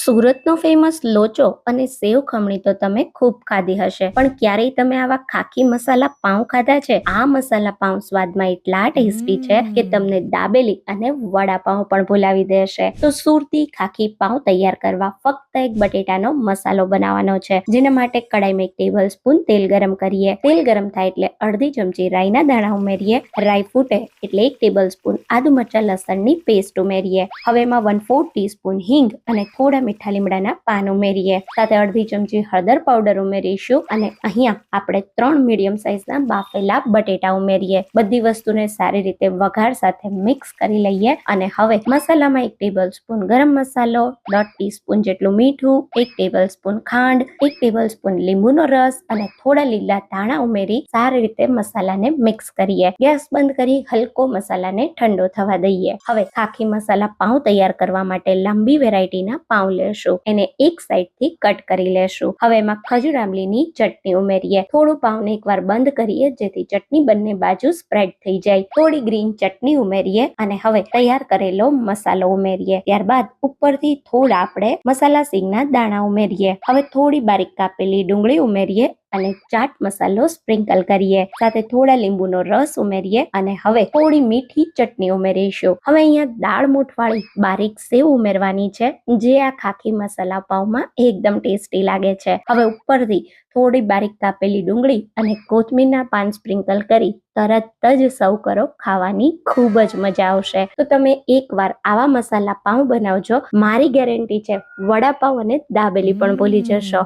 સુરતનો ફેમસ લોચો અને સેવ ખમણી તો તમે ખૂબ ખાધી હશે, પણ ક્યારેય તમે આવા ખાખી મસાલા પાઉં ખાધા છે? આ મસાલા પાઉં સ્વાદમાં એટલા ટેસ્ટી છે કે તમને દાબેલી અને વડાપાઉં પણ ભૂલાવી દેશે. તો સુરતી ખાખી પાઉં તૈયાર કરવા ફક્ત એક બટેટાનો મસાલો બનાવવાનો છે, જેના માટે કડાઈમાં 1 ટેબલ સ્પૂન તેલ ગરમ કરીએ. તેલ ગરમ થાય એટલે અડધી ચમચી રાઈના દાણા ઉમેરીએ. રાઈ ફૂટે એટલે 1 ટેબલ સ્પૂન આદુ મરચા લસણની પેસ્ટ ઉમેરીએ. હવે એમાં 1/4 ટીસ્પૂન હિંગ અને થોડા મીઠા લીમડાના પાન ઉમેરીએ. સાથે અડધી ચમચી હળદર પાવડર ઉમેરીશું અને અહીંયા આપણે 3 મીડિયમ સાઈઝના બાફેલા બટેટા ઉમેરીએ. બધી વસ્તુને સારી રીતે વઘાર સાથે મિક્સ કરી લઈએ અને હવે મસાલામાં 1 ટેબલ સ્પૂન ગરમ મસાલો, 1/2 ટીસ્પૂન જેટલું મીઠું, 1 ટેબલ સ્પૂન ખાંડ, 1 ટેબલ સ્પૂન લીંબુનો રસ અને થોડા લીલા ધાણા ઉમેરી સારી રીતે મસાલાને મિક્સ કરીએ. ગેસ બંધ કરી હલકો મસાલાને ઠંડો થવા દઈએ. હવે ખાખી મસાલા પાઉં તૈયાર કરવા માટે લાંબી વેરાયટીના પાઉં લેશું. એને એક સાઈડથી કટ કરી લેશું. હવે એમાં ખજૂર આંબલીની ચટણી ઉમેરીએ. થોડું પાઉંને એકવાર બંધ કરીએ જેથી ચટણી બંને બાજુ સ્પ્રેડ થઈ જાય. થોડી ગ્રીન ચટણી ઉમેરીએ અને હવે તૈયાર કરેલો મસાલો ઉમેરીએ. ત્યારબાદ ઉપરથી થોડા આપણે મસાલા સિંગના દાણા ઉમેરીએ. હવે થોડી બારીક કાપેલી ડુંગળી ઉમેરીએ અને ચાટ મસાલો સ્પ્રિંકલ કરીએ. સાથે થોડા લીંબુનો રસ ઉમેરીએ અને હવે થોડી મીઠી ચટણી ઉમેરીશું. હવે અહીંયા દાળ મૂઠવાળી બારીક સેવ ઉમેરવાની છે, જે આ ખાખી મસાલા પાઉંમાં એકદમ ટેસ્ટી લાગે છે. હવે ઉપરથી થોડી બારીક કાપેલી ડુંગળી અને કોથમીરના પાન સ્પ્રિંકલ કરી તરત જ સર્વ કરો. ખાવાની ખૂબ જ મજા આવશે. તો તમે એકવાર આવા મસાલા પાઉં બનાવજો. મારી ગેરંટી છે વડાપાઉં અને દાબેલી પણ ભૂલી જશો.